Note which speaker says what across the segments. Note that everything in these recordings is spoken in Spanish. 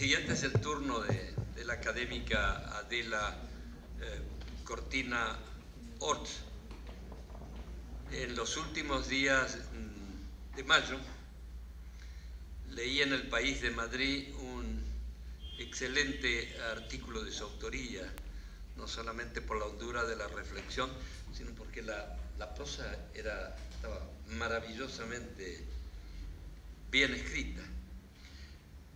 Speaker 1: siguiente es el turno de la académica Adela Cortina Orts. En los últimos días de mayo leí en El País de Madrid un excelente artículo de su autoría, no solamente por la hondura de la reflexión, sino porque la prosa estaba maravillosamente bien escrita.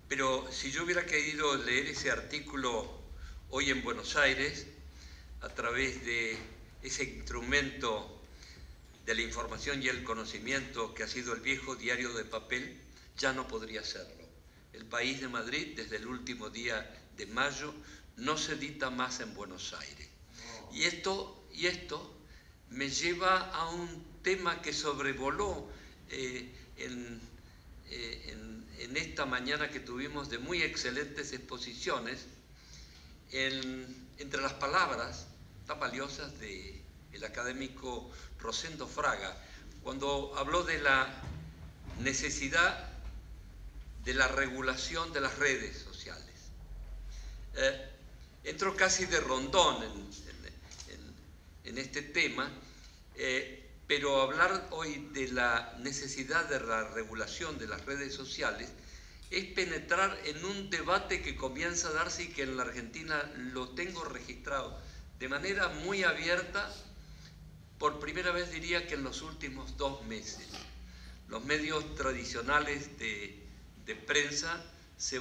Speaker 1: Pero si yo hubiera querido leer ese artículo hoy en Buenos Aires, a través de ese instrumento de la información y el conocimiento que ha sido el viejo diario de papel, ya no podría hacerlo. El País de Madrid, desde el último día de mayo, no se edita más en Buenos Aires. Y esto me lleva a un tema que sobrevoló en esta mañana que tuvimos de muy excelentes exposiciones, entre las palabras tan valiosas del académico Rosendo Fraga, cuando habló de la necesidad de la regulación de las redes sociales. Entró casi de rondón en este tema, pero hablar hoy de la necesidad de la regulación de las redes sociales es penetrar en un debate que comienza a darse y que en la Argentina lo tengo registrado de manera muy abierta, por primera vez diría que en los últimos 2 meses. Los medios tradicionales de prensa se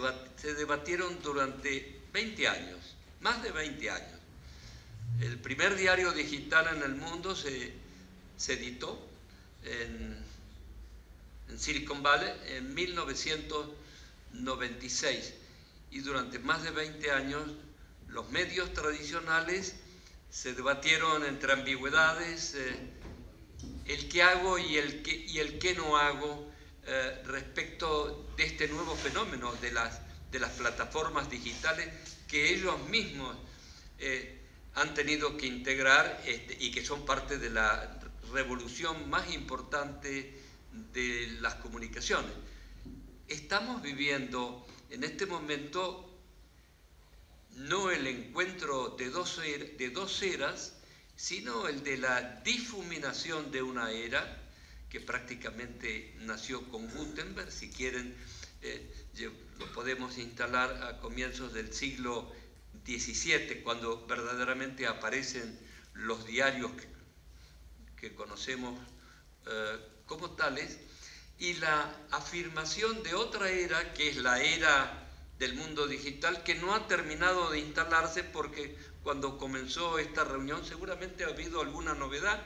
Speaker 1: debatieron durante 20 años, más de 20 años. El primer diario digital en el mundo se editó en Silicon Valley en 1996 y durante más de 20 años los medios tradicionales se debatieron entre ambigüedades, el qué hago y el qué no hago respecto de este nuevo fenómeno de las plataformas digitales que ellos mismos han tenido que integrar y que son parte de la revolución más importante de las comunicaciones. Estamos viviendo en este momento no el encuentro de dos eras, sino el de la difuminación de una era que prácticamente nació con Gutenberg. Si quieren, lo podemos instalar a comienzos del siglo XVII, cuando verdaderamente aparecen los diarios que conocemos como tales, y la afirmación de otra era, que es la era del mundo digital, que no ha terminado de instalarse porque cuando comenzó esta reunión seguramente ha habido alguna novedad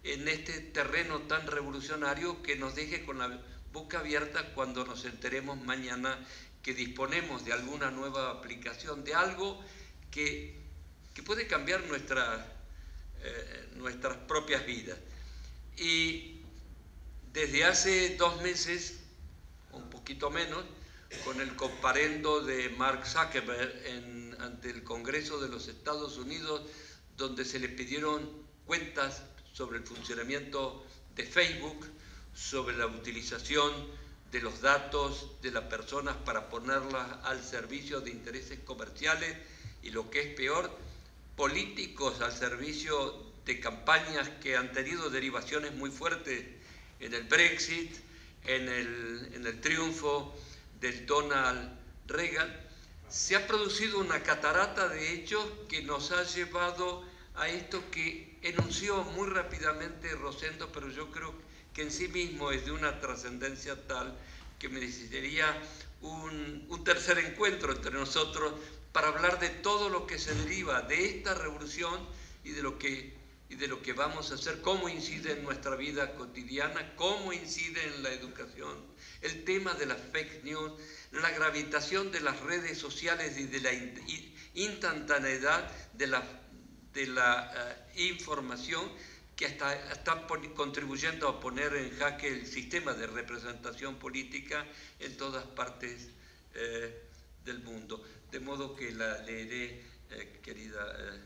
Speaker 1: en este terreno tan revolucionario que nos deje con la boca abierta cuando nos enteremos mañana que disponemos de alguna nueva aplicación, de algo que puede cambiar nuestras propias vidas. Y desde hace 2 meses, un poquito menos, con el comparendo de Mark Zuckerberg ante el Congreso de los Estados Unidos, donde se le pidieron cuentas sobre el funcionamiento de Facebook, sobre la utilización de los datos de las personas para ponerlas al servicio de intereses comerciales y, lo que es peor, políticos al servicio de campañas que han tenido derivaciones muy fuertes en el Brexit, en el triunfo del Donald Reagan. Se ha producido una catarata de hechos que nos ha llevado a esto que enunció muy rápidamente Rosendo, pero yo creo que en sí mismo es de una trascendencia tal que merecería un tercer encuentro entre nosotros para hablar de todo lo que se deriva de esta revolución y de lo que vamos a hacer, cómo incide en nuestra vida cotidiana, cómo incide en la educación, el tema de las fake news, la gravitación de las redes sociales y de la instantaneidad de la información que está contribuyendo a poner en jaque el sistema de representación política en todas partes del mundo. De modo que la leeré, querida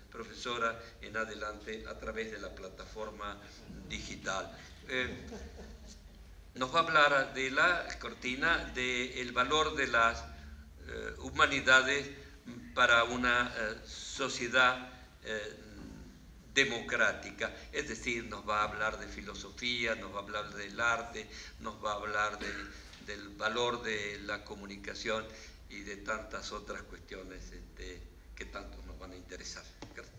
Speaker 1: profesora, en adelante a través de la plataforma digital. Nos va a hablar de la Cortina, del valor de las humanidades para una sociedad democrática. Es decir, nos va a hablar de filosofía, nos va a hablar del arte, nos va a hablar del valor de la comunicación y de tantas otras cuestiones que tanto nos van a interesar. Gracias.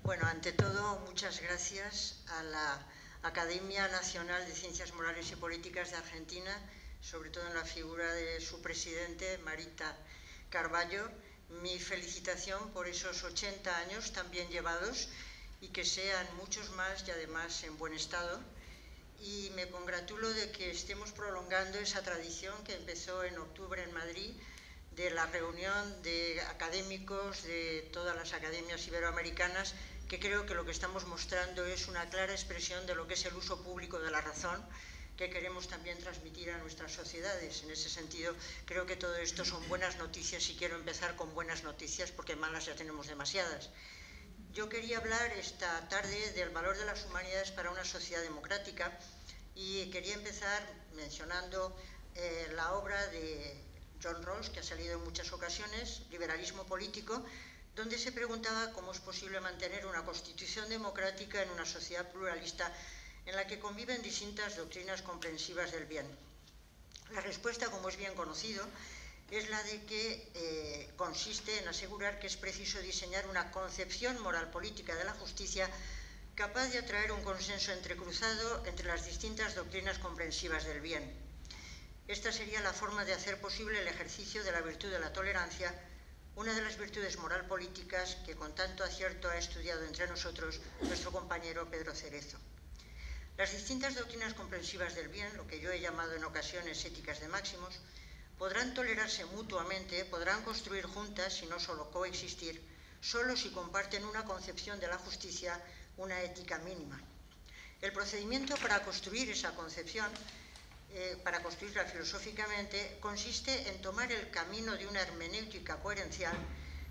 Speaker 2: Bueno, ante todo, muchas gracias a la Academia Nacional de Ciencias Morales y Políticas de Argentina, sobre todo en la figura de su presidente, Marita Carballo. Mi felicitación por esos 80 años tan bien llevados y que sean muchos más y además en buen estado. Y me congratulo de que estemos prolongando esa tradición que empezó en octubre en Madrid, de la reunión de académicos de todas las academias iberoamericanas, que creo que lo que estamos mostrando es una clara expresión de lo que es el uso público de la razón, que queremos también transmitir a nuestras sociedades. En ese sentido, creo que todo esto son buenas noticias y quiero empezar con buenas noticias porque malas ya tenemos demasiadas. Yo quería hablar esta tarde del valor de las humanidades para una sociedad democrática y quería empezar mencionando la obra de John Rawls, que ha salido en muchas ocasiones, Liberalismo político, donde se preguntaba cómo es posible mantener una constitución democrática en una sociedad pluralista en la que conviven distintas doctrinas comprensivas del bien. La respuesta, como es bien conocido, es la de que consiste en asegurar que es preciso diseñar una concepción moral política de la justicia capaz de atraer un consenso entrecruzado entre las distintas doctrinas comprensivas del bien. Esta sería la forma de hacer posible el ejercicio de la virtud de la tolerancia, una de las virtudes moral políticas que con tanto acierto ha estudiado entre nosotros nuestro compañero Pedro Cerezo. Las distintas doctrinas comprensivas del bien, lo que yo he llamado en ocasiones éticas de máximos, podrán tolerarse mutuamente, podrán construir juntas y no solo coexistir, solo si comparten una concepción de la justicia, una ética mínima. El procedimiento para construir esa concepción, para construirla filosóficamente, consiste en tomar el camino de una hermenéutica coherencial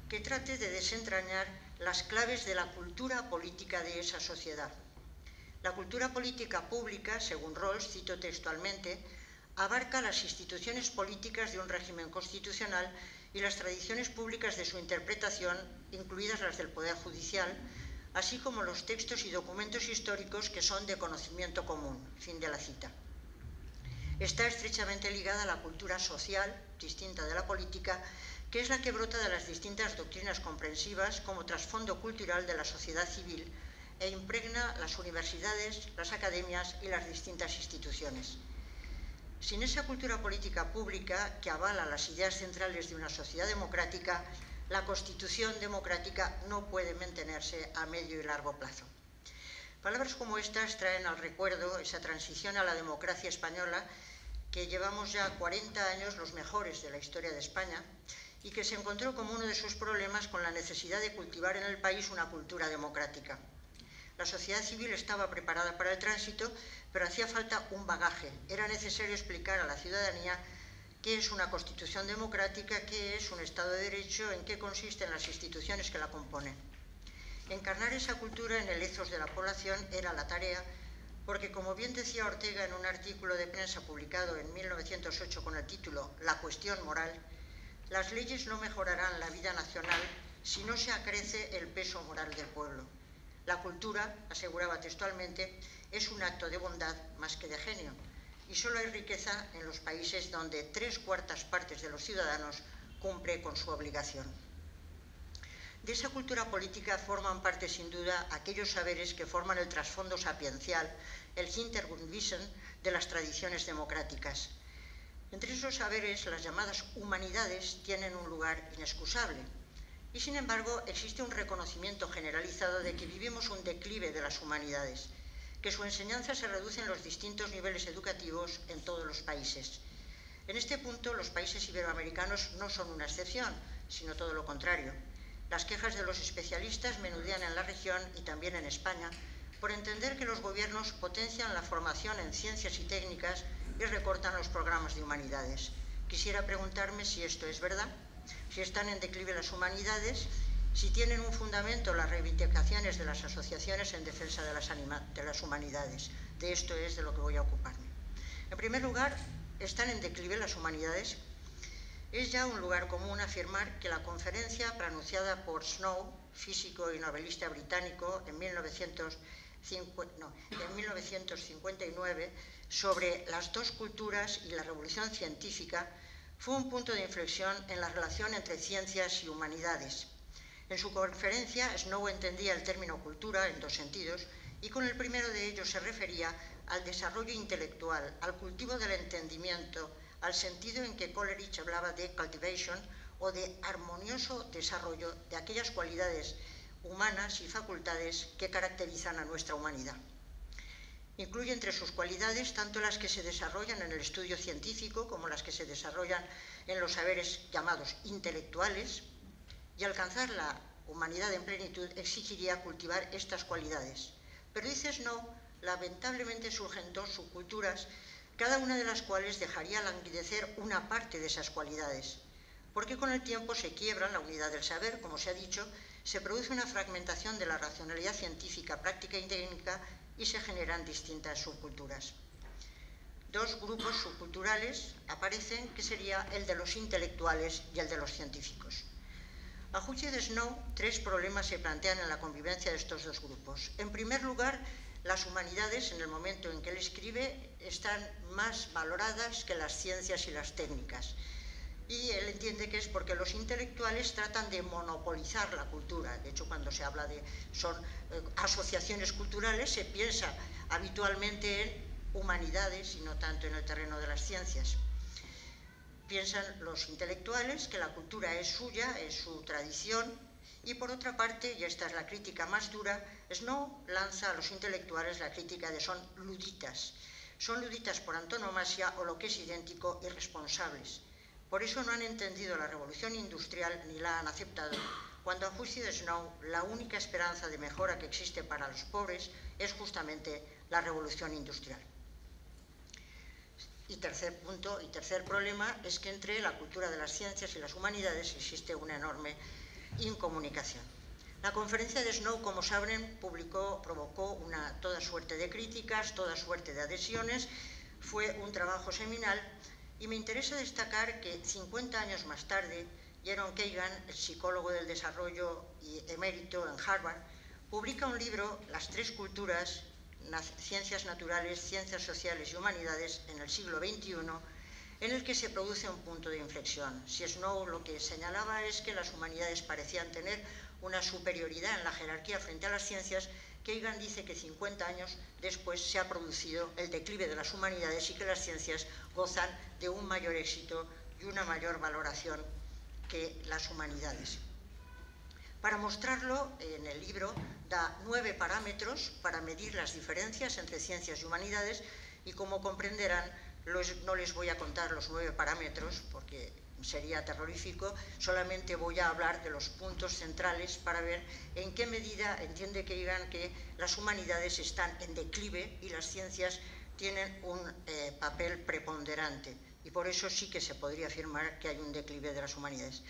Speaker 2: que trate de desentrañar las claves de la cultura política de esa sociedad. La cultura política pública, según Rawls, cito textualmente, abarca las instituciones políticas de un régimen constitucional y las tradiciones públicas de su interpretación, incluidas las del Poder Judicial, así como los textos y documentos históricos que son de conocimiento común. Fin de la cita. Está estrechamente ligada a la cultura social, distinta de la política, que es la que brota de las distintas doctrinas comprensivas como trasfondo cultural de la sociedad civil e impregna las universidades, las academias y las distintas instituciones. Sin esa cultura política pública que avala las ideas centrales de una sociedad democrática, la Constitución democrática no puede mantenerse a medio y largo plazo. Palabras como estas traen al recuerdo esa transición a la democracia española que llevamos ya 40 años los mejores de la historia de España y que se encontró como uno de sus problemas con la necesidad de cultivar en el país una cultura democrática. La sociedad civil estaba preparada para el tránsito, pero hacía falta un bagaje. Era necesario explicar a la ciudadanía qué es una constitución democrática, qué es un Estado de Derecho, en qué consisten las instituciones que la componen. Encarnar esa cultura en el ethos de la población era la tarea, porque como bien decía Ortega en un artículo de prensa publicado en 1908 con el título La cuestión moral, las leyes no mejorarán la vida nacional si no se acrece el peso moral del pueblo. La cultura, aseguraba textualmente, es un acto de bondad más que de genio, y solo hay riqueza en los países donde 3/4 partes de los ciudadanos cumple con su obligación. De esa cultura política forman parte sin duda aquellos saberes que forman el trasfondo sapiencial, el Hintergrundwissen de las tradiciones democráticas. Entre esos saberes, las llamadas humanidades tienen un lugar inexcusable. Y sin embargo, existe un reconocimiento generalizado de que vivimos un declive de las humanidades, que su enseñanza se reduce en los distintos niveles educativos en todos los países. En este punto, los países iberoamericanos no son una excepción, sino todo lo contrario. Las quejas de los especialistas menudean en la región y también en España por entender que los gobiernos potencian la formación en ciencias y técnicas y recortan los programas de humanidades. Quisiera preguntarme si esto es verdad, si están en declive las humanidades, si tienen un fundamento las reivindicaciones de las asociaciones en defensa de las humanidades. De esto es de lo que voy a ocuparme. En primer lugar, ¿están en declive las humanidades? Es ya un lugar común afirmar que la conferencia pronunciada por Snow, físico y novelista británico, en 1959, sobre las dos culturas y la revolución científica, fue un punto de inflexión en la relación entre ciencias y humanidades. En su conferencia, Snow entendía el término cultura en dos sentidos, y con el primero de ellos se refería al desarrollo intelectual, al cultivo del entendimiento, al sentido en que Coleridge hablaba de cultivation o de armonioso desarrollo de aquellas cualidades humanas y facultades que caracterizan a nuestra humanidad. Incluye entre sus cualidades tanto las que se desarrollan en el estudio científico como las que se desarrollan en los saberes llamados intelectuales, y alcanzar la humanidad en plenitud exigiría cultivar estas cualidades. Pero dice Snow, lamentablemente surgen dos subculturas, cada una de las cuales dejaría languidecer una parte de esas cualidades, porque con el tiempo se quiebran la unidad del saber, como se ha dicho, se produce una fragmentación de la racionalidad científica, práctica y técnica y se generan distintas subculturas. Dos grupos subculturales aparecen, que sería el de los intelectuales y el de los científicos. A juicio de Snow, tres problemas se plantean en la convivencia de estos dos grupos. En primer lugar, las humanidades, en el momento en que él escribe, están más valoradas que las ciencias y las técnicas. Y él entiende que es porque los intelectuales tratan de monopolizar la cultura. De hecho, cuando se habla de asociaciones culturales, se piensa habitualmente en humanidades y no tanto en el terreno de las ciencias. Piensan los intelectuales que la cultura es suya, es su tradición, y por otra parte, y esta es la crítica más dura, Snow lanza a los intelectuales la crítica de son luditas. Son luditas por antonomasia o lo que es idéntico, irresponsables. Por eso no han entendido la revolución industrial ni la han aceptado, cuando a juicio de Snow la única esperanza de mejora que existe para los pobres es justamente la revolución industrial. Y tercer punto, y tercer problema, es que entre la cultura de las ciencias y las humanidades existe una enorme incomunicación. La conferencia de Snow, como saben, provocó toda suerte de críticas, toda suerte de adhesiones, fue un trabajo seminal, y me interesa destacar que 50 años más tarde, Jaron Kagan, el psicólogo del desarrollo y emérito en Harvard, publica un libro, Las tres culturas, ciencias naturales, ciencias sociales y humanidades en el siglo XXI, en el que se produce un punto de inflexión. Si Snow lo que señalaba es que las humanidades parecían tener una superioridad en la jerarquía frente a las ciencias, Kagan dice que 50 años después se ha producido el declive de las humanidades y que las ciencias gozan de un mayor éxito y una mayor valoración que las humanidades. Para mostrarlo, en el libro da 9 parámetros para medir las diferencias entre ciencias y humanidades, y como comprenderán, no les voy a contar los 9 parámetros porque sería terrorífico, solamente voy a hablar de los puntos centrales para ver en qué medida entiende Kagan que las humanidades están en declive y las ciencias tienen un papel preponderante, y por eso sí que se podría afirmar que hay un declive de las humanidades.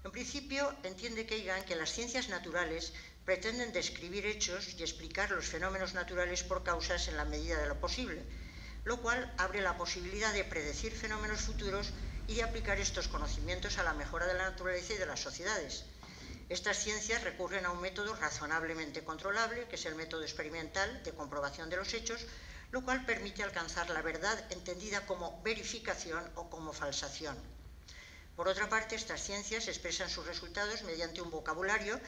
Speaker 2: En principio, entiende Kagan que las ciencias naturales pretenden describir hechos y explicar los fenómenos naturales por causas en la medida de lo posible, lo cual abre la posibilidad de predecir fenómenos futuros y de aplicar estos conocimientos a la mejora de la naturaleza y de las sociedades. Estas ciencias recurren a un método razonablemente controlable, que es el método experimental de comprobación de los hechos, lo cual permite alcanzar la verdad entendida como verificación o como falsación. Por otra parte, estas ciencias expresan sus resultados mediante un vocabulario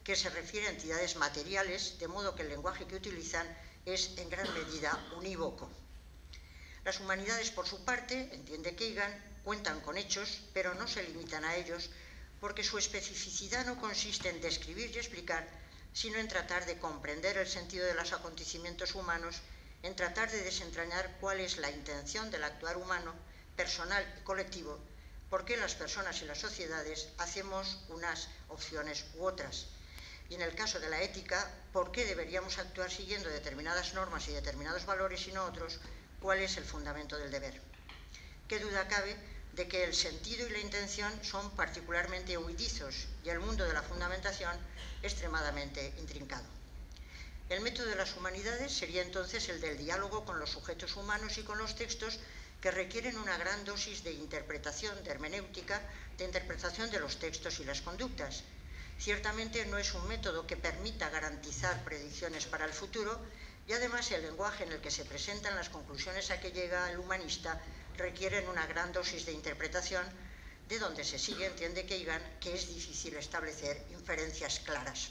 Speaker 2: que se refiere a entidades materiales, de modo que el lenguaje que utilizan es en gran medida unívoco. Las humanidades, por su parte, entiende Kagan, cuentan con hechos, pero no se limitan a ellos, porque su especificidad no consiste en describir y explicar, sino en tratar de comprender el sentido de los acontecimientos humanos, en tratar de desentrañar cuál es la intención del actuar humano, personal y colectivo, por qué las personas y las sociedades hacemos unas opciones u otras. Y en el caso de la ética, por qué deberíamos actuar siguiendo determinadas normas y determinados valores y no otros, cuál es el fundamento del deber. Qué duda cabe de que el sentido y la intención son particularmente huidizos y el mundo de la fundamentación extremadamente intrincado. El método de las humanidades sería entonces el del diálogo con los sujetos humanos y con los textos que requieren una gran dosis de interpretación, de hermenéutica, de interpretación de los textos y las conductas. Ciertamente no es un método que permita garantizar predicciones para el futuro, y además el lenguaje en el que se presentan las conclusiones a que llega el humanista requieren una gran dosis de interpretación, de donde se sigue, entiende Kagan, que es difícil establecer inferencias claras.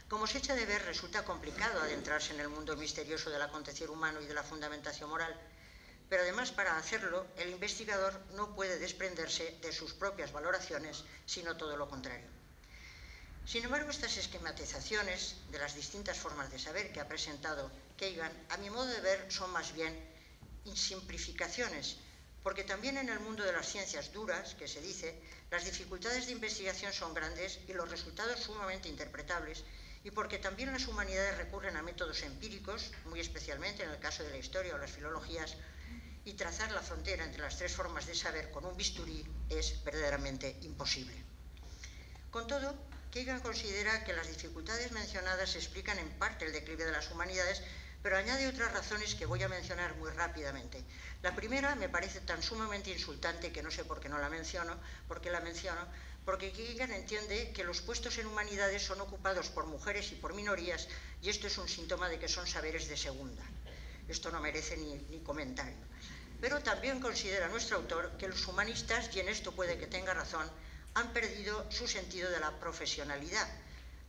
Speaker 2: Como se echa de ver, resulta complicado adentrarse en el mundo misterioso del acontecer humano y de la fundamentación moral, pero además para hacerlo el investigador no puede desprenderse de sus propias valoraciones, sino todo lo contrario. Sin embargo, estas esquematizaciones de las distintas formas de saber que ha presentado Kagan, a mi modo de ver, son más bien simplificaciones, porque también en el mundo de las ciencias duras, que se dice, las dificultades de investigación son grandes y los resultados sumamente interpretables, y porque también las humanidades recurren a métodos empíricos, muy especialmente en el caso de la historia o las filologías, y trazar la frontera entre las tres formas de saber con un bisturí es verdaderamente imposible. Con todo, Kagan considera que las dificultades mencionadas explican en parte el declive de las humanidades, pero añade otras razones que voy a mencionar muy rápidamente. La primera me parece tan sumamente insultante que no sé por qué no la menciono, porque Kagan entiende que los puestos en humanidades son ocupados por mujeres y por minorías, y esto es un síntoma de que son saberes de segunda. Esto no merece ni comentario. Pero también considera nuestro autor que los humanistas, y en esto puede que tenga razón, han perdido su sentido de la profesionalidad,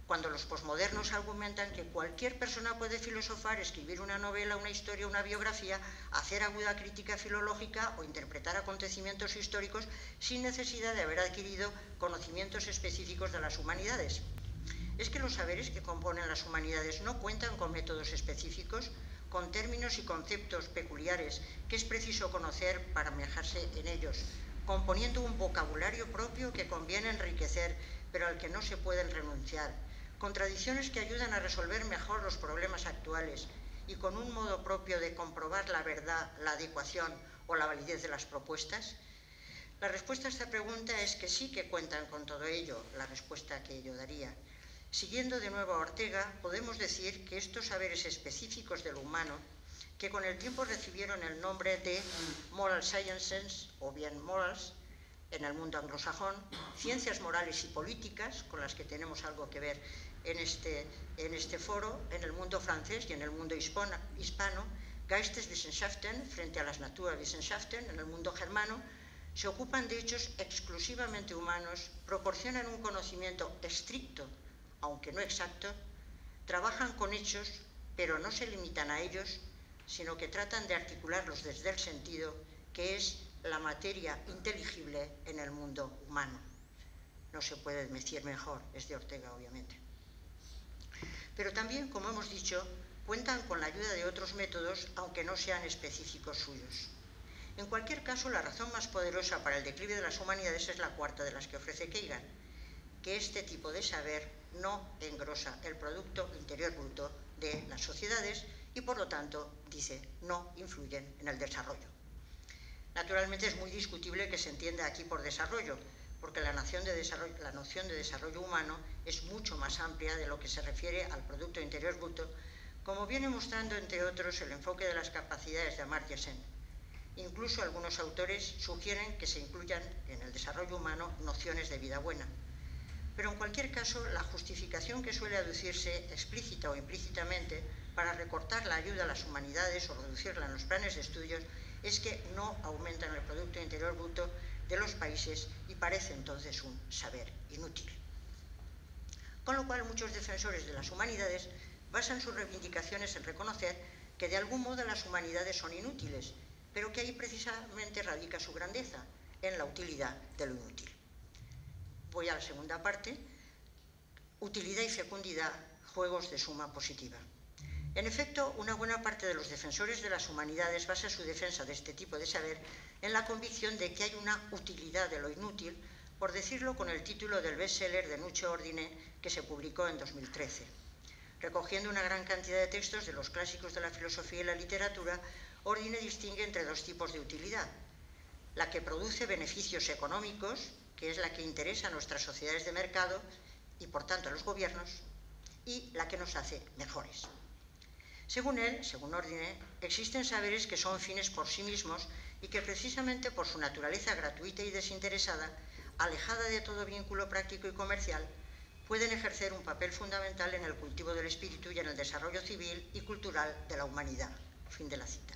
Speaker 2: cuando los posmodernos argumentan que cualquier persona puede filosofar, escribir una novela, una historia, una biografía, hacer aguda crítica filológica o interpretar acontecimientos históricos sin necesidad de haber adquirido conocimientos específicos de las humanidades. Es que los saberes que componen las humanidades no cuentan con métodos específicos, con términos y conceptos peculiares que es preciso conocer para manejarse en ellos, componiendo un vocabulario propio que conviene enriquecer, pero al que no se pueden renunciar, con tradiciones que ayudan a resolver mejor los problemas actuales y con un modo propio de comprobar la verdad, la adecuación o la validez de las propuestas. La respuesta a esta pregunta es que sí que cuentan con todo ello, la respuesta que yo daría. Siguiendo de nuevo a Ortega, podemos decir que estos saberes específicos de lo humano, que con el tiempo recibieron el nombre de moral sciences o bien morals en el mundo anglosajón, ciencias morales y políticas, con las que tenemos algo que ver en este foro, en el mundo francés y en el mundo hispano, Geisteswissenschaften frente a las Naturwissenschaften en el mundo germano, se ocupan de hechos exclusivamente humanos, proporcionan un conocimiento estricto, aunque no exacto, trabajan con hechos, pero no se limitan a ellos, sino que tratan de articularlos desde el sentido, que es la materia inteligible en el mundo humano. No se puede decir mejor, es de Ortega, obviamente. Pero también, como hemos dicho, cuentan con la ayuda de otros métodos, aunque no sean específicos suyos. En cualquier caso, la razón más poderosa para el declive de las humanidades es la cuarta de las que ofrece Kagan, que este tipo de saber no engrosa el Producto Interior Bruto de las sociedades y, por lo tanto, dice, no influyen en el desarrollo. Naturalmente es muy discutible que se entienda aquí por desarrollo, porque la noción de desarrollo humano es mucho más amplia de lo que se refiere al Producto Interior Bruto, como viene mostrando, entre otros, el enfoque de las capacidades de Amartya Sen. Incluso algunos autores sugieren que se incluyan en el desarrollo humano nociones de vida buena. Pero en cualquier caso, la justificación que suele aducirse explícita o implícitamente para recortar la ayuda a las humanidades o reducirla en los planes de estudios es que no aumentan el Producto Interior Bruto de los países y parece entonces un saber inútil. Con lo cual, muchos defensores de las humanidades basan sus reivindicaciones en reconocer que de algún modo las humanidades son inútiles, pero que ahí precisamente radica su grandeza, en la utilidad de lo inútil. Voy a la segunda parte, utilidad y fecundidad, juegos de suma positiva. En efecto, una buena parte de los defensores de las humanidades basa su defensa de este tipo de saber en la convicción de que hay una utilidad de lo inútil, por decirlo con el título del bestseller de Nuccio Ordine que se publicó en 2013. Recogiendo una gran cantidad de textos de los clásicos de la filosofía y la literatura, Ordine distingue entre dos tipos de utilidad: la que produce beneficios económicos, que es la que interesa a nuestras sociedades de mercado y por tanto a los gobiernos, y la que nos hace mejores. Según él, según Ordine, existen saberes que son fines por sí mismos y que precisamente por su naturaleza gratuita y desinteresada, alejada de todo vínculo práctico y comercial, pueden ejercer un papel fundamental en el cultivo del espíritu y en el desarrollo civil y cultural de la humanidad. Fin de la cita.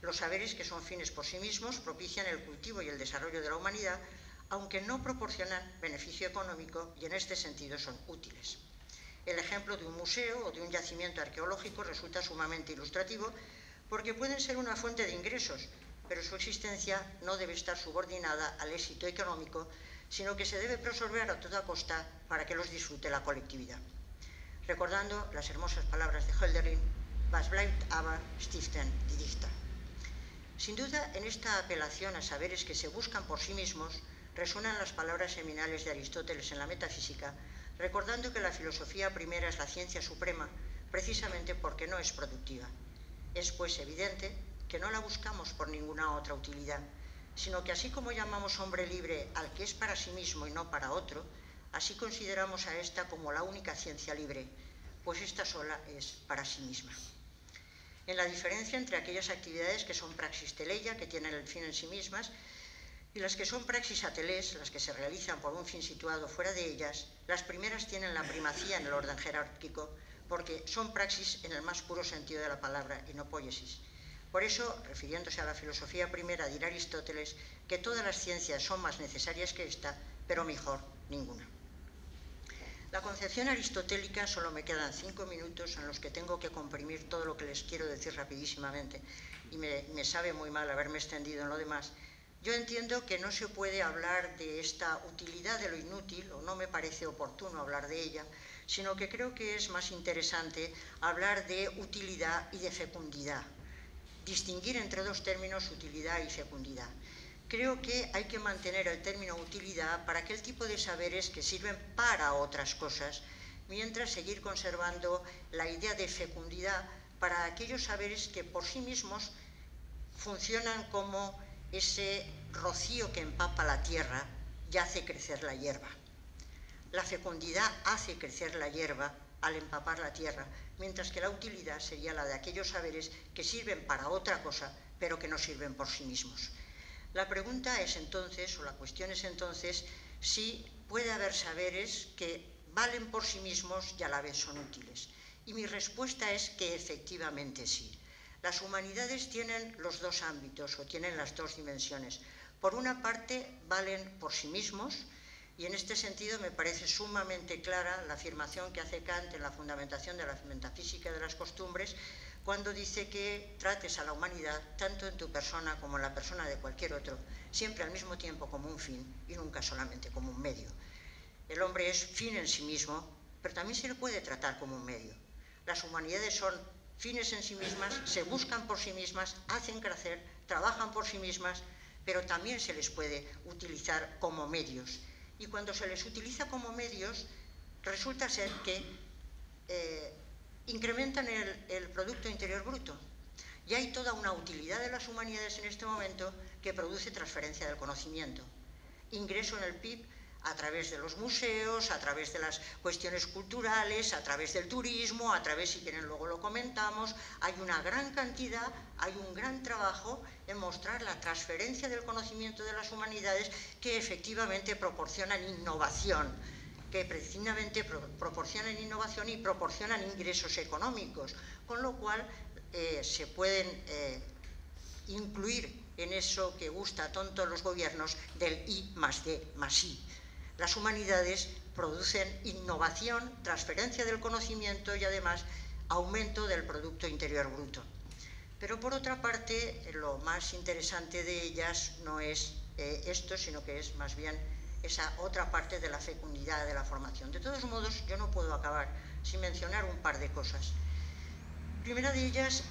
Speaker 2: Los saberes que son fines por sí mismos propician el cultivo y el desarrollo de la humanidad, aunque no proporcionan beneficio económico y en este sentido son útiles. El ejemplo de un museo o de un yacimiento arqueológico resulta sumamente ilustrativo porque pueden ser una fuente de ingresos, pero su existencia no debe estar subordinada al éxito económico, sino que se debe preservar a toda costa para que los disfrute la colectividad. Recordando las hermosas palabras de Hölderlin, "Was bleibt aber stiften die Dichter". Sin duda, en esta apelación a saberes que se buscan por sí mismos, resuenan las palabras seminales de Aristóteles en la Metafísica, recordando que la filosofía primera es la ciencia suprema, precisamente porque no es productiva. Es, pues, evidente que no la buscamos por ninguna otra utilidad, sino que así como llamamos hombre libre al que es para sí mismo y no para otro, así consideramos a esta como la única ciencia libre, pues esta sola es para sí misma. En la diferencia entre aquellas actividades que son praxis teleia, que tienen el fin en sí mismas, y las que son praxis atelés, las que se realizan por un fin situado fuera de ellas, las primeras tienen la primacía en el orden jerárquico, porque son praxis en el más puro sentido de la palabra y no poiesis. Por eso, refiriéndose a la filosofía primera, dirá Aristóteles que todas las ciencias son más necesarias que esta, pero mejor ninguna. La concepción aristotélica, solo me quedan 5 minutos en los que tengo que comprimir todo lo que les quiero decir rapidísimamente, y me sabe muy mal haberme extendido en lo demás. Yo entiendo que no se puede hablar de esta utilidad de lo inútil, o no me parece oportuno hablar de ella, sino que creo que es más interesante hablar de utilidad y de fecundidad. Distinguir entre dos términos, utilidad y fecundidad. Creo que hay que mantener el término utilidad para aquel tipo de saberes que sirven para otras cosas, mientras seguir conservando la idea de fecundidad para aquellos saberes que por sí mismos funcionan como ese rocío que empapa la tierra y hace crecer la hierba. La fecundidad hace crecer la hierba al empapar la tierra, mientras que la utilidad sería la de aquellos saberes que sirven para otra cosa, pero que no sirven por sí mismos. La pregunta es entonces, o la cuestión es entonces, si puede haber saberes que valen por sí mismos y a la vez son útiles. Y mi respuesta es que efectivamente sí. Las humanidades tienen los dos ámbitos, o tienen las dos dimensiones. Por una parte, valen por sí mismos, y en este sentido me parece sumamente clara la afirmación que hace Kant en la fundamentación de la metafísica de las costumbres, cuando dice que trates a la humanidad, tanto en tu persona como en la persona de cualquier otro, siempre al mismo tiempo como un fin y nunca solamente como un medio. El hombre es fin en sí mismo, pero también se le puede tratar como un medio. Las humanidades son fines en sí mismas, se buscan por sí mismas, hacen crecer, trabajan por sí mismas, pero también se les puede utilizar como medios. Y cuando se les utiliza como medios, resulta ser que incrementan el Producto Interior Bruto. Y hay toda una utilidad de las humanidades en este momento que produce transferencia del conocimiento. Ingreso en el PIB a través de los museos, a través de las cuestiones culturales, a través del turismo, a través, si quieren luego lo comentamos, hay una gran cantidad, hay un gran trabajo en mostrar la transferencia del conocimiento de las humanidades que efectivamente proporcionan innovación, que precisamente proporcionan innovación y proporcionan ingresos económicos, con lo cual se pueden incluir en eso que gusta tanto a los gobiernos del I más D más I. Las humanidades producen innovación, transferencia del conocimiento y además aumento del Producto Interior Bruto. Pero por otra parte, lo más interesante de ellas no es esto, sino que es más bien esa otra parte de la fecundidad de la formación. De todos modos, yo no puedo acabar sin mencionar un par de cosas. Primera de ellas,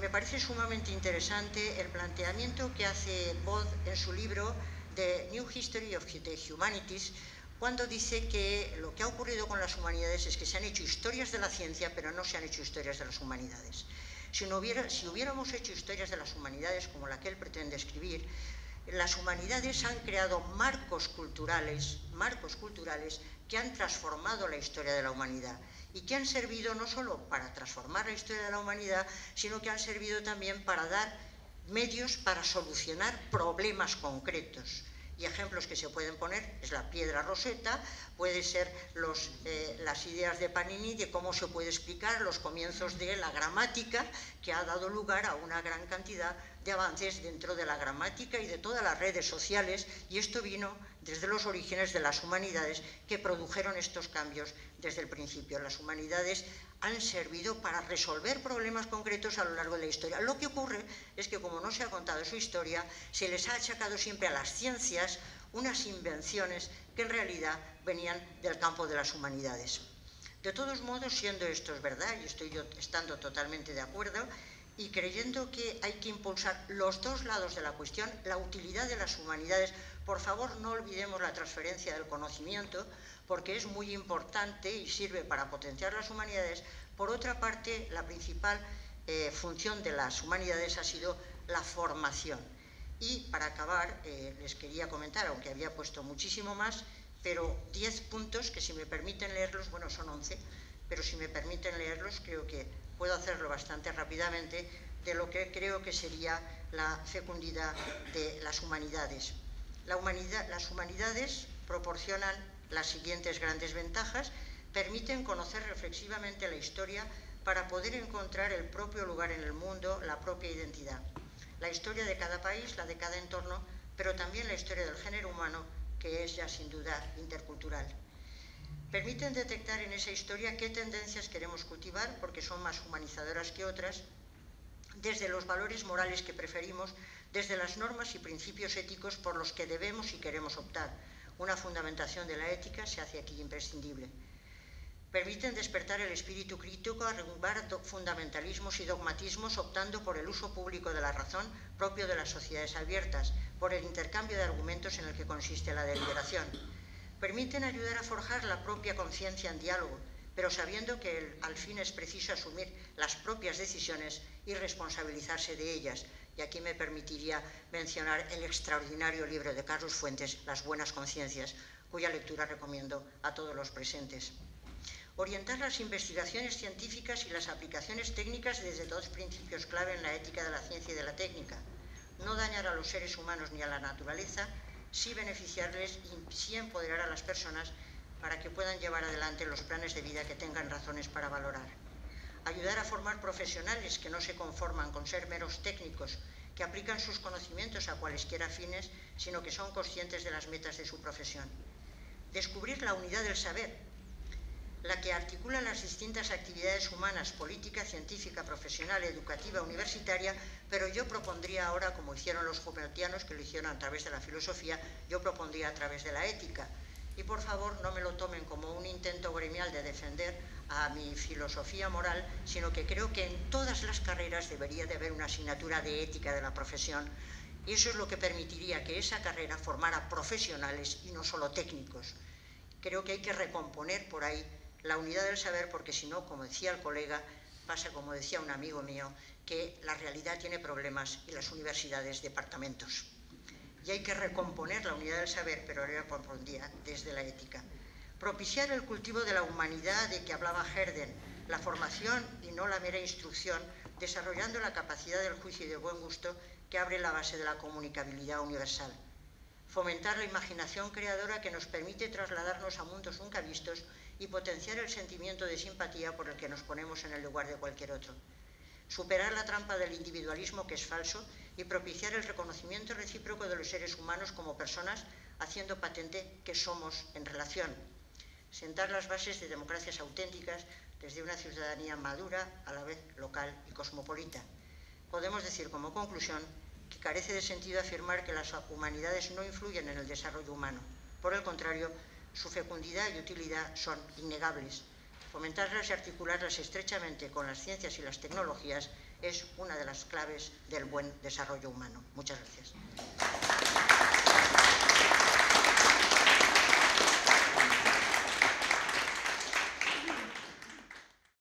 Speaker 2: me parece sumamente interesante el planteamiento que hace Bode en su libro The New History of the Humanities, cuando dice que lo que ha ocurrido con las humanidades es que se han hecho historias de la ciencia, pero no se han hecho historias de las humanidades. Si hubiéramos hecho historias de las humanidades como la que él pretende escribir, las humanidades han creado marcos culturales que han transformado la historia de la humanidad y que han servido no solo para transformar la historia de la humanidad, sino que han servido también para dar medios para solucionar problemas concretos. Y ejemplos que se pueden poner es la piedra Rosetta, puede ser las ideas de Panini de cómo se puede explicar los comienzos de la gramática, que ha dado lugar a una gran cantidad de avances dentro de la gramática y de todas las redes sociales, y esto vino desde los orígenes de las humanidades que produjeron estos cambios desde el principio. Las humanidades han servido para resolver problemas concretos a lo largo de la historia. Lo que ocurre es que, como no se ha contado su historia, se les ha achacado siempre a las ciencias unas invenciones que en realidad venían del campo de las humanidades. De todos modos, siendo esto es verdad, y estoy yo estando totalmente de acuerdo, y creyendo que hay que impulsar los dos lados de la cuestión, la utilidad de las humanidades, por favor no olvidemos la transferencia del conocimiento, porque es muy importante y sirve para potenciar las humanidades. Por otra parte, la principal función de las humanidades ha sido la formación. Y para acabar, les quería comentar, aunque había puesto muchísimo más, pero 10 puntos que, si me permiten leerlos, bueno, son 11, pero si me permiten leerlos, creo que puedo hacerlo bastante rápidamente, de lo que creo que sería la fecundidad de las humanidades. Las humanidades proporcionan las siguientes grandes ventajas: permiten conocer reflexivamente la historia para poder encontrar el propio lugar en el mundo, la propia identidad. La historia de cada país, la de cada entorno, pero también la historia del género humano, que es ya sin duda intercultural. Permiten detectar en esa historia qué tendencias queremos cultivar, porque son más humanizadoras que otras, desde los valores morales que preferimos, desde las normas y principios éticos por los que debemos y queremos optar. Una fundamentación de la ética se hace aquí imprescindible. Permiten despertar el espíritu crítico, arrumbar fundamentalismos y dogmatismos, optando por el uso público de la razón propio de las sociedades abiertas, por el intercambio de argumentos en el que consiste la deliberación. Permiten ayudar a forjar la propia conciencia en diálogo, pero sabiendo que al fin es preciso asumir las propias decisiones y responsabilizarse de ellas. Y aquí me permitiría mencionar el extraordinario libro de Carlos Fuentes, Las buenas conciencias, cuya lectura recomiendo a todos los presentes. Orientar las investigaciones científicas y las aplicaciones técnicas desde dos principios clave en la ética de la ciencia y de la técnica: no dañar a los seres humanos ni a la naturaleza, sí beneficiarles y sí empoderar a las personas para que puedan llevar adelante los planes de vida que tengan razones para valorar. Ayudar a formar profesionales que no se conforman con ser meros técnicos, que aplican sus conocimientos a cualesquiera fines, sino que son conscientes de las metas de su profesión. Descubrir la unidad del saber, la que articula las distintas actividades humanas: política, científica, profesional, educativa, universitaria, pero yo propondría ahora, como hicieron los Humboldtianos, que lo hicieron a través de la filosofía, yo propondría a través de la ética. Y por favor no me lo tomen como un intento gremial de defender a mi filosofía moral, sino que creo que en todas las carreras debería de haber una asignatura de ética de la profesión, y eso es lo que permitiría que esa carrera formara profesionales y no solo técnicos. Creo que hay que recomponer por ahí la unidad del saber, porque si no, como decía el colega, pasa como decía un amigo mío, que la realidad tiene problemas y las universidades departamentos. Y hay que recomponer la unidad del saber, pero ahora propondría desde la ética. Propiciar el cultivo de la humanidad de que hablaba Herden, la formación y no la mera instrucción, desarrollando la capacidad del juicio y del buen gusto que abre la base de la comunicabilidad universal. Fomentar la imaginación creadora que nos permite trasladarnos a mundos nunca vistos y potenciar el sentimiento de simpatía por el que nos ponemos en el lugar de cualquier otro. Superar la trampa del individualismo, que es falso, y propiciar el reconocimiento recíproco de los seres humanos como personas, haciendo patente que somos en relación. Sentar las bases de democracias auténticas desde una ciudadanía madura, a la vez local y cosmopolita. Podemos decir como conclusión que carece de sentido afirmar que las humanidades no influyen en el desarrollo humano. Por el contrario, su fecundidad y utilidad son innegables. Fomentarlas y articularlas estrechamente con las ciencias y las tecnologías es una de las claves del buen desarrollo humano. Muchas gracias.